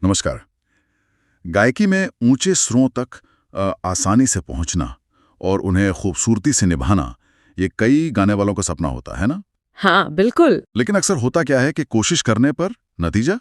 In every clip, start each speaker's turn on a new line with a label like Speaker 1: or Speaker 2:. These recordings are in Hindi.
Speaker 1: नमस्कार। गायकी में ऊंचे सुरों तक आसानी से पहुंचना और उन्हें खूबसूरती से निभाना, ये कई गाने वालों का सपना होता है ना।
Speaker 2: हाँ बिल्कुल।
Speaker 1: लेकिन अक्सर होता क्या है कि कोशिश करने पर नतीजा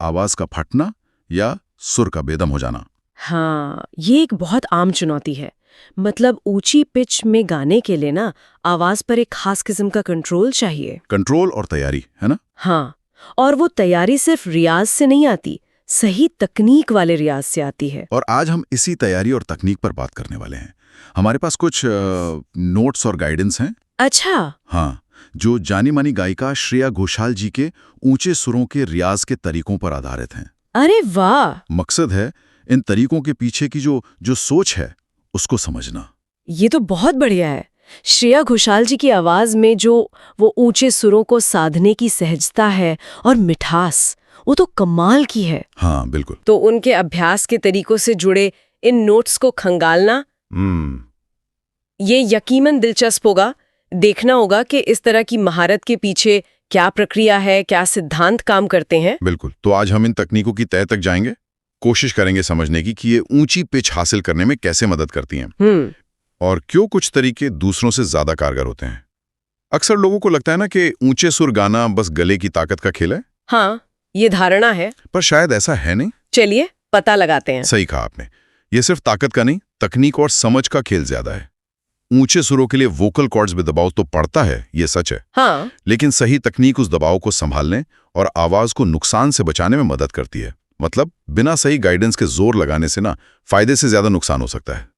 Speaker 1: आवाज का फटना या सुर का बेदम हो जाना।
Speaker 2: हाँ, ये एक बहुत आम चुनौती है। मतलब ऊंची पिच में गाने के लिए ना आवाज पर एक खास किस्म का कंट्रोल चाहिए।
Speaker 1: कंट्रोल और तैयारी, है ना।
Speaker 2: हाँ, और वो तैयारी सिर्फ रियाज से नहीं आती, सही तकनीक वाले रियाज से आती है।
Speaker 1: और आज हम इसी तैयारी और तकनीक पर बात करने वाले हैं। हमारे पास कुछ नोट्स और गाइडेंस हैं।
Speaker 2: अच्छा।
Speaker 1: हाँ, जो जानी मानी गायिका श्रेया घोषाल जी के ऊंचे सुरों के रियाज के तरीकों पर आधारित हैं।
Speaker 2: अरे वाह,
Speaker 1: मकसद है इन तरीकों के पीछे की जो सोच है उसको समझना।
Speaker 2: ये तो बहुत बढ़िया है। श्रेया घोषाल जी की आवाज में जो वो ऊंचे सुरों को साधने की सहजता है और मिठास, वो तो कमाल की है।
Speaker 1: हाँ बिल्कुल।
Speaker 2: तो उनके अभ्यास के तरीकों से जुड़े इन नोट्स को खंगालना, ये यकीनन दिलचस्प होगा। देखना होगा कि इस तरह की महारत के पीछे क्या प्रक्रिया है, क्या सिद्धांत काम करते हैं।
Speaker 1: बिल्कुल। तो आज हम इन तकनीकों की तह तक जाएंगे, कोशिश करेंगे समझने की कि ये ऊंची पिच हासिल करने में कैसे मदद करती हैं और क्यों कुछ तरीके दूसरों से ज्यादा कारगर होते हैं। अक्सर लोगों को लगता है ना कि ऊंचे सुर गाना बस गले की ताकत का खेल है।
Speaker 2: हाँ, ये धारणा है,
Speaker 1: पर शायद ऐसा है नहीं।
Speaker 2: चलिए पता लगाते हैं।
Speaker 1: सही कहा आपने। ये सिर्फ ताकत का नहीं, तकनीक और समझ का खेल ज्यादा है। ऊंचे सुरों के लिए वोकल कॉर्ड्स में दबाव तो पड़ता है, ये सच है।
Speaker 2: हाँ,
Speaker 1: लेकिन सही तकनीक उस दबाव को संभालने और आवाज को नुकसान से बचाने में मदद करती है। मतलब बिना सही गाइडेंस के जोर लगाने से ना फायदे से ज्यादा नुकसान हो सकता है।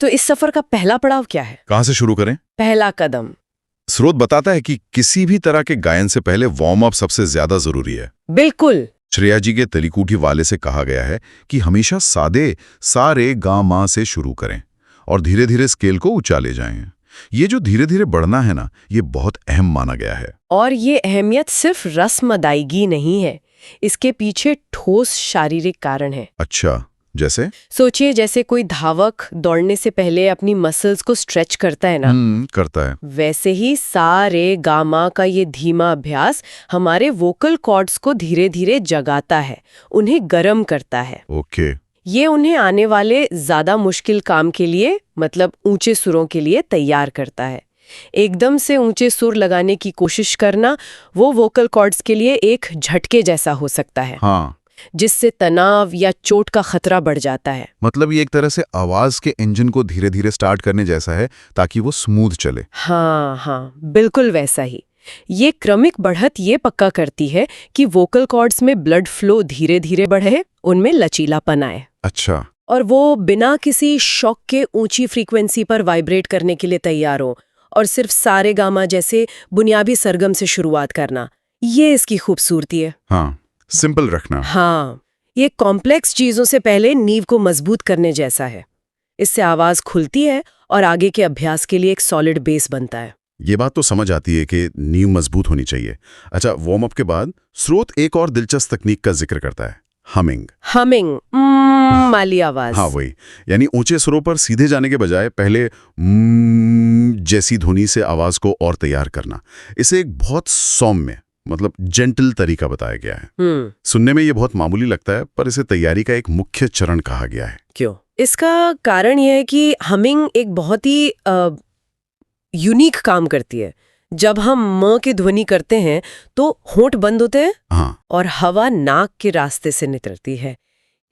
Speaker 2: तो इस सफर का पहला पड़ाव क्या है?
Speaker 1: कहां से शुरू करें?
Speaker 2: पहला कदम।
Speaker 1: स्रोत बताता है कि किसी भी तरह के गायन से पहले वार्म अप सबसे ज्यादा जरूरी है।
Speaker 2: बिल्कुल।
Speaker 1: श्रेया जी के तलीकूठी वाले से कहा गया है कि हमेशा सादे सा रे गा मा से शुरू करें और धीरे धीरे स्केल को ऊंचा ले जाएं। ये जो धीरे धीरे बढ़ना है ना, ये बहुत अहम माना गया है।
Speaker 2: और ये अहमियत सिर्फ रस्म अदायगी नहीं है, इसके पीछे ठोस शारीरिक कारण है।
Speaker 1: अच्छा, जैसे?
Speaker 2: सोचिए, जैसे कोई धावक दौड़ने से पहले अपनी मसल्स को स्ट्रेच करता है ना,
Speaker 1: करता है।
Speaker 2: वैसे ही सा रे गा मा का ये धीमा अभ्यास हमारे वोकल कॉर्ड्स को धीरे धीरे जगाता है, उन्हें गर्म करता है।
Speaker 1: ओके।
Speaker 2: ये उन्हें आने वाले ज्यादा मुश्किल काम के लिए, मतलब ऊंचे सुरों के लिए तैयार करता है। एकदम से ऊंचे सुर लगाने की कोशिश करना वो वोकल कॉर्ड्स के लिए एक झटके जैसा हो सकता है।
Speaker 1: हाँ,
Speaker 2: जिससे तनाव या चोट का खतरा बढ़ जाता है।
Speaker 1: मतलब ये एक तरह से आवाज के इंजन को धीरे धीरे स्टार्ट करने जैसा है ताकि वो स्मूथ चले।
Speaker 2: हाँ, बिल्कुल वैसा ही। ये क्रमिक बढ़त ये पक्का करती है कि वोकल कॉर्ड्स में ब्लड फ्लो धीरे धीरे बढ़े, उनमें लचीलापन आए।
Speaker 1: अच्छा।
Speaker 2: और वो बिना किसी शॉक के ऊंची फ्रीक्वेंसी पर वाइब्रेट करने के लिए तैयार हो, और सिर्फ सारे गामा जैसे बुनियादी सरगम से शुरुआत करना, ये इसकी खूबसूरती है।
Speaker 1: हाँ, सिंपल रखना।
Speaker 2: हाँ, ये कॉम्प्लेक्स चीजों से पहले नींव को मजबूत करने जैसा है। इससे आवाज खुलती है और आगे के अभ्यास के लिए एक सॉलिड बेस बनता है।
Speaker 1: ये बात तो समझ आती है कि नींव मजबूत होनी चाहिए। अच्छा, वार्म अप के बाद स्रोत एक और दिलचस्प तकनीक का जिक्र करता है, हमिंग
Speaker 2: माली आवाज।
Speaker 1: हाँ वही, यानी ऊंचे सुरों पर सीधे जाने के बजाय पहले जैसी ध्वनि से आवाज को और तैयार करना। इसे एक बहुत सौम्य, मतलब जेंटल तरीका बताया गया है। सुनने में ये बहुत मामूली लगता है, पर इसे तैयारी का एक मुख्य चरण कहा गया है।
Speaker 2: क्यों? इसका कारण यह है कि हमिंग एक बहुत ही यूनिक काम करती है। जब हम म की ध्वनि करते हैं तो होंठ बंद होते हैं।
Speaker 1: हाँ।
Speaker 2: और हवा नाक के रास्ते से निकलती है।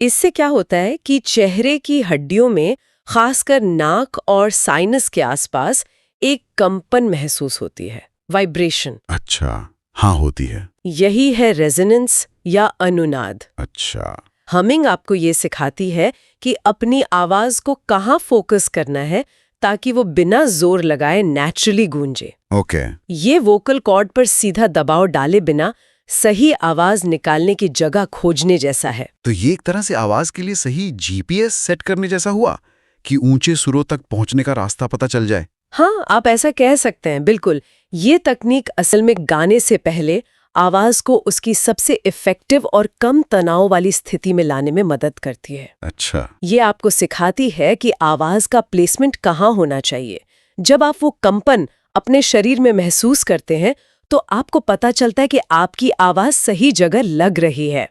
Speaker 2: इससे क्या होता है कि चेहरे की हड्डियों में, खासकर नाक और साइनस के आसपास, एक कंपन महसूस होती है, वाइब्रेशन।
Speaker 1: अच्छा, हाँ होती है।
Speaker 2: यही है रेजोनेंस या अनुनाद।
Speaker 1: अच्छा।
Speaker 2: हमिंग आपको ये सिखाती है कि अपनी आवाज को कहाँ फोकस करना है ताकि वो बिना जोर लगाए नेचुरली गूंजे।
Speaker 1: ओके।
Speaker 2: ये वोकल कॉर्ड पर सीधा दबाव डाले बिना सही आवाज निकालने की जगह खोजने जैसा है।
Speaker 1: तो ये एक तरह से आवाज के लिए सही जीपीएस सेट करने जैसा हुआ कि ऊंचे सुरों तक पहुंचने का रास्ता पता चल जाए।
Speaker 2: हाँ, आप ऐसा कह सकते हैं, बिल्कुल। ये तकनीक असल में गाने से पहले आवाज को उसकी सबसे इफेक्टिव और कम तनाव वाली स्थिति में लाने में मदद करती है।
Speaker 1: अच्छा।
Speaker 2: ये आपको सिखाती है कि आवाज का प्लेसमेंट कहाँ होना चाहिए। जब आप वो कंपन अपने शरीर में महसूस करते हैं तो आपको पता चलता है कि आपकी आवाज सही जगह लग रही है।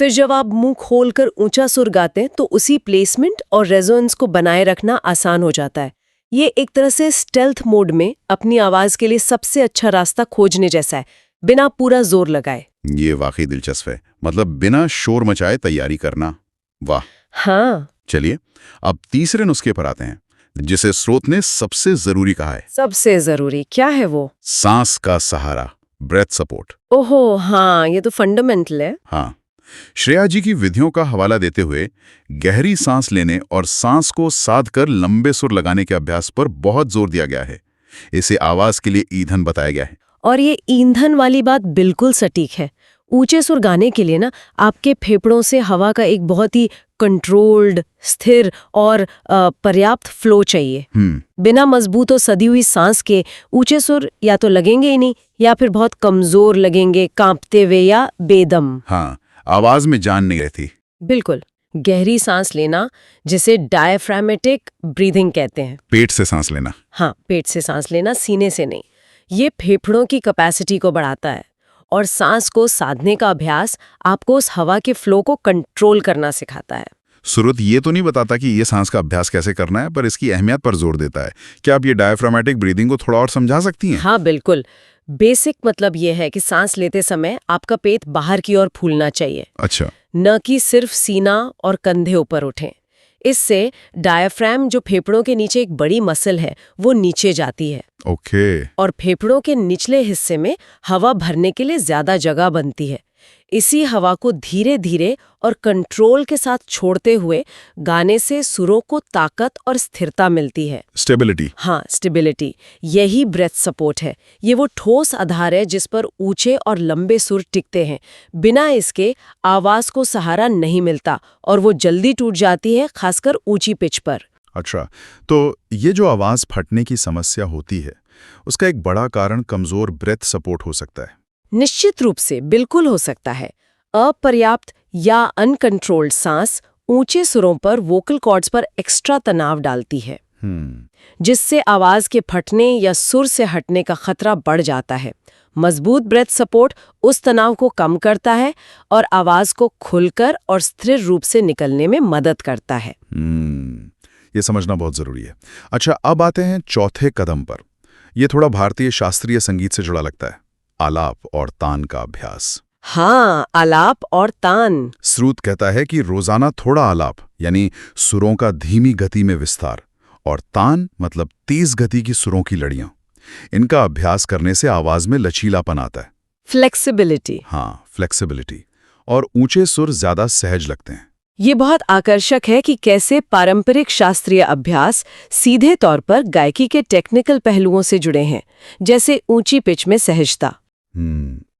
Speaker 2: फिर जब आप मुंह खोलकर ऊंचा सुर गाते हैं तो उसी प्लेसमेंट और रेजोनेंस को बनाए रखना आसान हो जाता है। ये एक तरह से स्टेल्थ मोड में अपनी आवाज के लिए सबसे अच्छा रास्ता खोजने जैसा है, बिना पूरा जोर लगाए।
Speaker 1: ये वाकई दिलचस्प है, मतलब बिना शोर मचाए तैयारी करना। वाह।
Speaker 2: हाँ,
Speaker 1: चलिए अब तीसरे नुस्खे पर आते हैं, जिसे स्रोत ने सबसे जरूरी कहा है।
Speaker 2: सबसे जरूरी क्या है वो?
Speaker 1: सांस का सहारा, ब्रेथ सपोर्ट।
Speaker 2: ओहो हाँ, ये तो फंडामेंटल है।
Speaker 1: हाँ, श्रेया जी की विधियों का हवाला देते हुए गहरी सांस लेने और सांस को साध कर लंबे सुर लगाने के अभ्यास पर बहुत जोर दिया गया है। इसे आवाज के लिए ईंधन बताया गया है।
Speaker 2: और ये ईंधन वाली बात बिल्कुल सटीक है। ऊंचे सुर गाने के लिए ना आपके फेफड़ों से हवा का एक बहुत ही कंट्रोल्ड, स्थिर और पर्याप्त फ्लो चाहिए। बिना मजबूत और सदी हुई सांस के ऊंचे सुर या तो लगेंगे ही नहीं, या फिर बहुत कमजोर लगेंगे, कांपते हुए या बेदम।
Speaker 1: हाँ, आवाज में जान नहीं रहती।
Speaker 2: बिल्कुल। गहरी सांस लेना, जिसे डायफ्रामेटिक ब्रीदिंग कहते हैं।
Speaker 1: पेट से सांस लेना।
Speaker 2: हाँ, पेट से सांस लेना, सीने से नहीं। ये फेफड़ों की कैपेसिटी को बढ़ाता है और सांस को साधने का अभ्यास आपको उस हवा के फ्लो को कंट्रोल करना सिखाता है।
Speaker 1: सुरत ये तो नहीं बताता कि ये सांस का अभ्यास कैसे करना है, पर इसकी अहमियत पर जोर देता है। क्या आप ये डायफ्रामेटिक ब्रीदिंग को थोड़ा और समझा सकती हैं?
Speaker 2: हाँ बिल्कुल। बेसिक मतलब ये है कि सांस लेते समय आपका पेट बाहर की ओर फूलना चाहिए।
Speaker 1: अच्छा।
Speaker 2: न कि सिर्फ सीना और कंधे ऊपर उठें। इससे डायफ्राम, जो फेफड़ों के नीचे एक बड़ी मसल है, वो नीचे जाती है।
Speaker 1: ओके।
Speaker 2: और फेफड़ों के निचले हिस्से में हवा भरने के लिए ज्यादा जगह बनती है। इसी हवा को धीरे धीरे और कंट्रोल के साथ छोड़ते हुए गाने से सुरों को ताकत और स्थिरता मिलती है।
Speaker 1: स्टेबिलिटी।
Speaker 2: हाँ, स्टेबिलिटी। यही ब्रेथ सपोर्ट है। ये वो ठोस आधार है जिस पर ऊंचे और लंबे सुर टिकते हैं। बिना इसके आवाज को सहारा नहीं मिलता और वो जल्दी टूट जाती है, खासकर ऊंची पिच पर।
Speaker 1: अच्छा, तो ये जो आवाज फटने की समस्या होती है, उसका एक बड़ा कारण कमजोर ब्रेथ सपोर्ट हो सकता है।
Speaker 2: निश्चित रूप से बिल्कुल हो सकता है। अपर्याप्त या अनकंट्रोल्ड सांस ऊंचे सुरों पर वोकल कॉर्ड्स पर एक्स्ट्रा तनाव डालती है, जिससे आवाज के फटने या सुर से हटने का खतरा बढ़ जाता है। मजबूत ब्रेथ सपोर्ट उस तनाव को कम करता है और आवाज को खुलकर और स्थिर रूप से निकलने में मदद करता है।
Speaker 1: ये समझना बहुत जरूरी है। अच्छा, अब आते हैं चौथे कदम पर। यह थोड़ा भारतीय शास्त्रीय संगीत से जुड़ा लगता है, आलाप और तान का अभ्यास।
Speaker 2: हाँ, आलाप और तान।
Speaker 1: स्रोत कहता है कि रोजाना थोड़ा आलाप, यानी सुरों का धीमी गति में विस्तार, और तान मतलब तेज गति की सुरों की लड़ियां। इनका अभ्यास करने से आवाज में लचीलापन आता है।
Speaker 2: फ्लेक्सिबिलिटी।
Speaker 1: हाँ, फ्लेक्सिबिलिटी। और ऊंचे सुर ज्यादा सहज लगते हैं।
Speaker 2: ये बहुत आकर्षक है कि कैसे पारंपरिक शास्त्रीय अभ्यास सीधे तौर पर गायकी के टेक्निकल पहलुओं से जुड़े हैं, जैसे ऊंची पिच में सहजता।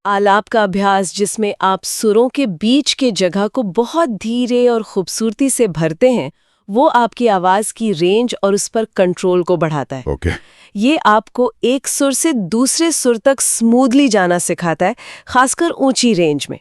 Speaker 2: आलाप का अभ्यास, जिसमें आप सुरों के बीच के जगह को बहुत धीरे और खूबसूरती से भरते हैं, वो आपकी आवाज की रेंज और उस पर कंट्रोल को बढ़ाता है।
Speaker 1: ओके।
Speaker 2: ये आपको एक सुर से दूसरे सुर तक स्मूथली जाना सिखाता है, खासकर ऊंची रेंज में।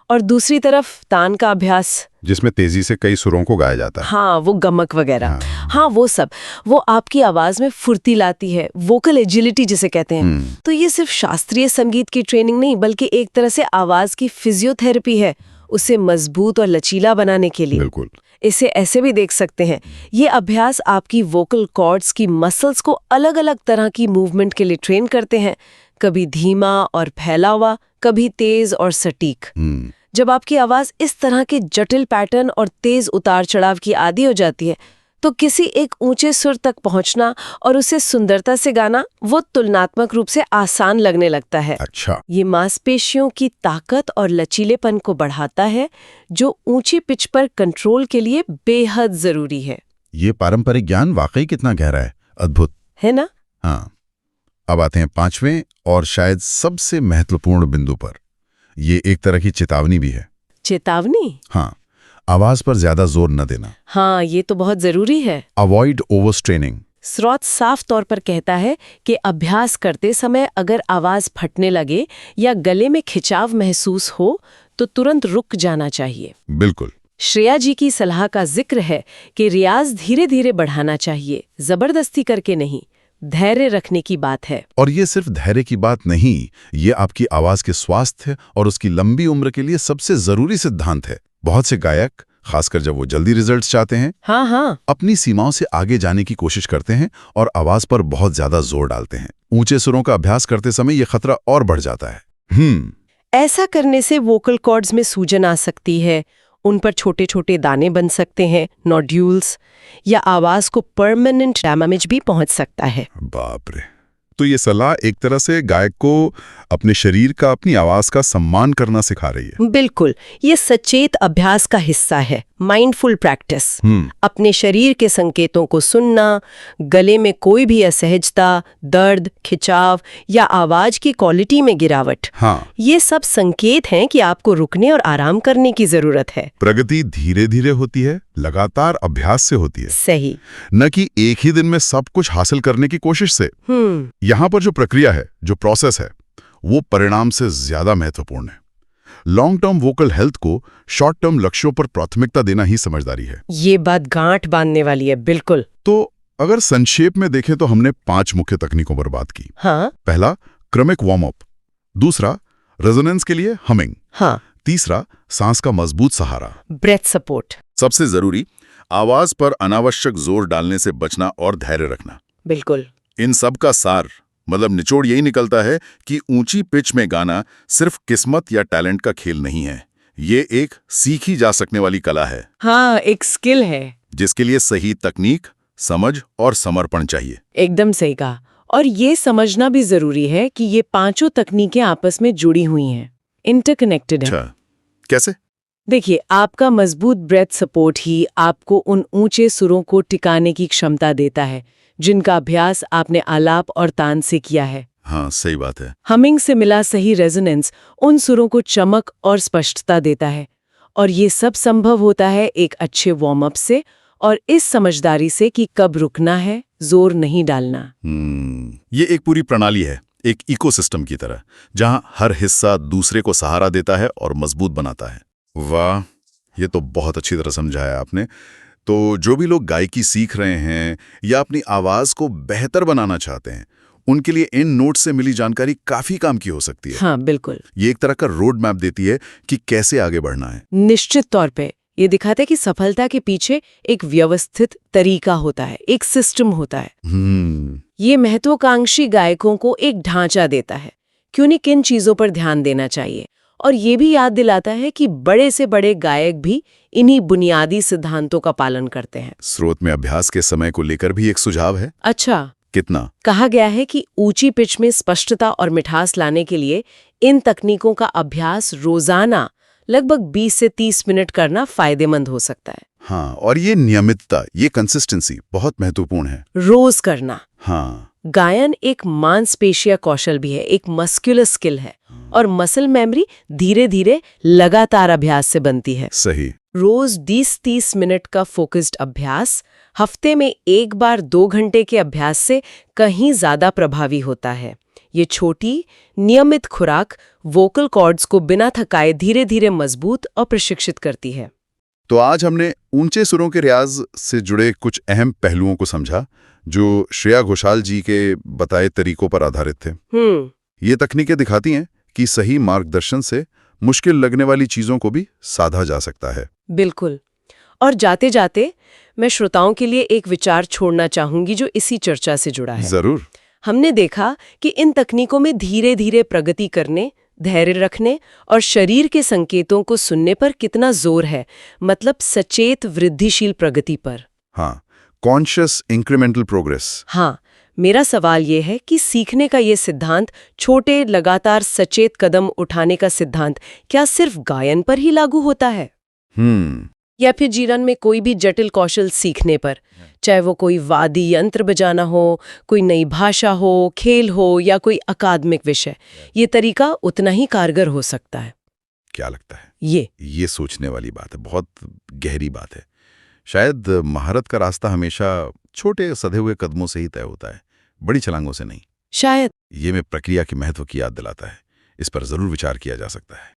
Speaker 2: और दूसरी तरफ तान का अभ्यास,
Speaker 1: जिसमें तेजी से कई सुरों को गाया जाता है।
Speaker 2: हाँ, वो गमक वगैरह। हाँ, वो सब, वो आपकी आवाज में फुर्ती लाती है, वोकल एजिलिटी जिसे कहते हैं। तो ये सिर्फ शास्त्रीय संगीत की ट्रेनिंग नहीं, बल्कि एक तरह से आवाज की फिजियोथेरेपी है, उसे मजबूत और लचीला बनाने के लिए।
Speaker 1: बिल्कुल।
Speaker 2: इसे ऐसे भी देख सकते हैं, ये अभ्यास आपकी वोकल कॉर्ड्स की मसल्स को अलग अलग तरह की मूवमेंट के लिए ट्रेन करते हैं, कभी धीमा और फैला हुआ, कभी तेज और सटीक। जब आपकी आवाज इस तरह के जटिल पैटर्न और तेज उतार चढ़ाव की आदी हो जाती है, तो किसी एक ऊंचे सुर तक पहुंचना और उसे सुंदरता से गाना वो तुलनात्मक रूप से आसान लगने लगता है।
Speaker 1: अच्छा।
Speaker 2: ये मांसपेशियों की ताकत और लचीलेपन को बढ़ाता है, जो ऊंची पिच पर कंट्रोल के लिए बेहद जरूरी है।
Speaker 1: ये पारंपरिक ज्ञान वाकई कितना गहरा है, अद्भुत
Speaker 2: है ना?
Speaker 1: हाँ। अब आते हैं पांचवें और शायद सबसे महत्वपूर्ण बिंदु पर। ये एक तरह की चेतावनी भी है।
Speaker 2: चेतावनी?
Speaker 1: हाँ, आवाज पर ज्यादा जोर न देना।
Speaker 2: हाँ, ये तो बहुत जरूरी है।
Speaker 1: अवॉइड ओवरस्ट्रेनिंग।
Speaker 2: स्रोत साफ तौर पर कहता है कि अभ्यास करते समय अगर आवाज फटने लगे या गले में खिंचाव महसूस हो तो तुरंत रुक जाना चाहिए।
Speaker 1: बिल्कुल।
Speaker 2: श्रेया जी की सलाह का जिक्र है कि रियाज धीरे धीरे बढ़ाना चाहिए, जबरदस्ती करके नहीं, धैर्य रखने की बात है।
Speaker 1: और ये सिर्फ धैर्य की बात नहीं, ये आपकी आवाज के स्वास्थ्य और उसकी लंबी उम्र के लिए सबसे जरूरी सिद्धांत है। बहुत से गायक, खासकर जब वो जल्दी रिजल्ट्स चाहते हैं,
Speaker 2: हाँ,
Speaker 1: अपनी सीमाओं से आगे जाने की कोशिश करते हैं और आवाज पर बहुत ज्यादा जोर डालते हैं। ऊंचे सुरों का अभ्यास करते समय ये खतरा और बढ़ जाता है।
Speaker 2: ऐसा करने से वोकल कॉर्ड्स में सूजन आ सकती है, उन पर छोटे छोटे दाने बन सकते हैं, नोड्यूल्स, या आवाज को परमानेंट डैमेज भी पहुंच सकता है।
Speaker 1: बाप रे। तो ये सलाह एक तरह से गायक को अपने शरीर का, अपनी आवाज का सम्मान करना सिखा रही है।
Speaker 2: बिल्कुल, ये सचेत अभ्यास का हिस्सा है, माइंडफुल प्रैक्टिस। अपने शरीर के संकेतों को सुनना, गले में कोई भी असहजता, दर्द, खिंचाव या आवाज की क्वालिटी में गिरावट, ये सब संकेत हैं कि आपको रुकने और आराम करने की जरूरत है।
Speaker 1: प्रगति धीरे धीरे होती है, लगातार अभ्यास से होती है।
Speaker 2: सही।
Speaker 1: न कि एक ही दिन में सब कुछ हासिल करने की कोशिश से। यहाँ पर जो प्रक्रिया है, जो प्रोसेस है, वो परिणाम से ज्यादा महत्वपूर्ण है। लॉन्ग टर्म वोकल हेल्थ को शॉर्ट टर्म लक्ष्यों पर प्राथमिकता देना ही समझदारी है।
Speaker 2: ये बात गांठ बांधने वाली है, बिल्कुल।
Speaker 1: तो अगर संक्षेप में देखें तो हमने 5 मुख्य तकनीकों पर बात की। पहला, क्रमिक वार्म अप। दूसरा, रेजोनेंस के लिए हमिंग। तीसरा, सांस का मजबूत सहारा,
Speaker 2: ब्रेथ सपोर्ट।
Speaker 1: सबसे जरूरी, आवाज पर अनावश्यक जोर डालने से बचना और धैर्य रखना।
Speaker 2: बिल्कुल।
Speaker 1: इन सब का सार, मतलब निचोड़ यही निकलता है कि ऊंची पिच में गाना सिर्फ किस्मत या टैलेंट का खेल नहीं है। ये एक सीखी जा सकने वाली कला है।
Speaker 2: एक स्किल है
Speaker 1: जिसके लिए सही तकनीक, समझ और समर्पण चाहिए।
Speaker 2: एकदम सही कहा। और ये समझना भी जरूरी है कि ये 5 तकनीकें आपस में जुड़ी हुई हैं, इंटरकनेक्टेड हैं।
Speaker 1: अच्छा, कैसे?
Speaker 2: देखिए, आपका मजबूत ब्रेथ सपोर्ट ही आपको उन ऊंचे सुरों को टिकाने की क्षमता देता है जिनका अभ्यास आपने आलाप और तान से किया है।
Speaker 1: हाँ, सही बात है।
Speaker 2: हमिंग से मिला सही रेजोनेंस उन सुरों को चमक और स्पष्टता देता है, और ये सब संभव होता है एक अच्छे वार्म अप से और इस समझदारी से कि कब रुकना है, जोर नहीं डालना।
Speaker 1: ये एक पूरी प्रणाली है, एक इकोसिस्टम की तरह, जहां हर हिस्सा दूसरे को सहारा देता है और मजबूत बनाता है। वाह, ये तो बहुत अच्छी तरह समझाया आपने। तो जो भी लोग गायकी सीख रहे हैं या अपनी आवाज को बेहतर बनाना चाहते हैं, उनके लिए इन नोट्स से मिली जानकारी काफी काम की हो सकती है।
Speaker 2: हाँ, बिल्कुल।
Speaker 1: ये एक तरह का रोड मैप देती है कि कैसे आगे बढ़ना है।
Speaker 2: निश्चित तौर पे ये दिखाता है कि सफलता के पीछे एक व्यवस्थित तरीका होता है, एक सिस्टम होता है। ये महत्वाकांक्षी गायकों को एक ढांचा देता है कि उन्हें किन चीजों पर ध्यान देना चाहिए, और ये भी याद दिलाता है कि बड़े से बड़े गायक भी इन्हीं बुनियादी सिद्धांतों का पालन करते हैं।
Speaker 1: स्रोत में अभ्यास के समय को लेकर भी एक सुझाव है।
Speaker 2: अच्छा,
Speaker 1: कितना?
Speaker 2: कहा गया है कि ऊंची पिच में स्पष्टता और मिठास लाने के लिए इन तकनीकों का अभ्यास रोजाना लगभग 20 से 30 मिनट करना फायदेमंद हो सकता है।
Speaker 1: हाँ, और ये नियमितता, ये कंसिस्टेंसी बहुत महत्वपूर्ण है।
Speaker 2: रोज करना।
Speaker 1: हाँ,
Speaker 2: गायन एक मांसपेशिया कौशल भी है, एक मस्कुलर स्किल है, और मसल मेमोरी धीरे धीरे लगातार अभ्यास से बनती है।
Speaker 1: सही।
Speaker 2: रोज 20-30 मिनट का फोकस्ड अभ्यास हफ्ते में एक बार 2 घंटे के अभ्यास से कहीं ज्यादा प्रभावी होता है। ये छोटी नियमित खुराक वोकल कॉर्ड्स को बिना थकाए धीरे धीरे मजबूत और प्रशिक्षित करती है।
Speaker 1: तो आज हमने ऊंचे सुरों के रियाज से जुड़े कुछ अहम पहलुओं को समझा जो श्रेया घोषाल जी के बताए तरीकों पर आधारित थे। ये तकनीकें दिखाती हैं कि सही मार्गदर्शन से मुश्किल लगने वाली चीजों को भी साधा जा सकता है।
Speaker 2: बिल्कुल। और जाते जाते मैं श्रोताओं के लिए एक विचार छोड़ना चाहूंगी जो इसी चर्चा से जुड़ा है।
Speaker 1: जरूर।
Speaker 2: हमने देखा कि इन तकनीकों में धीरे धीरे प्रगति करने, धैर्य रखने और शरीर के संकेतों को सुनने पर कितना जोर है, मतलब सचेत वृद्धिशील प्रगति पर।
Speaker 1: हाँ, कॉन्शियस इंक्रीमेंटल प्रोग्रेस।
Speaker 2: हाँ, मेरा सवाल ये है कि सीखने का ये सिद्धांत, छोटे लगातार सचेत कदम उठाने का सिद्धांत, क्या सिर्फ गायन पर ही लागू होता है? या फिर जीवन में कोई भी जटिल कौशल सीखने पर, चाहे वो कोई वाद्य यंत्र बजाना हो, कोई नई भाषा हो, खेल हो या कोई अकादमिक विषय, ये तरीका उतना ही कारगर हो सकता है?
Speaker 1: क्या लगता है?
Speaker 2: ये
Speaker 1: सोचने वाली बात है, बहुत गहरी बात है। शायद महारत का रास्ता हमेशा छोटे सधे हुए कदमों से ही तय होता है, बड़ी छलांगों से नहीं।
Speaker 2: शायद
Speaker 1: ये में प्रक्रिया के महत्व की याद दिलाता है। इस पर जरूर विचार किया जा सकता है।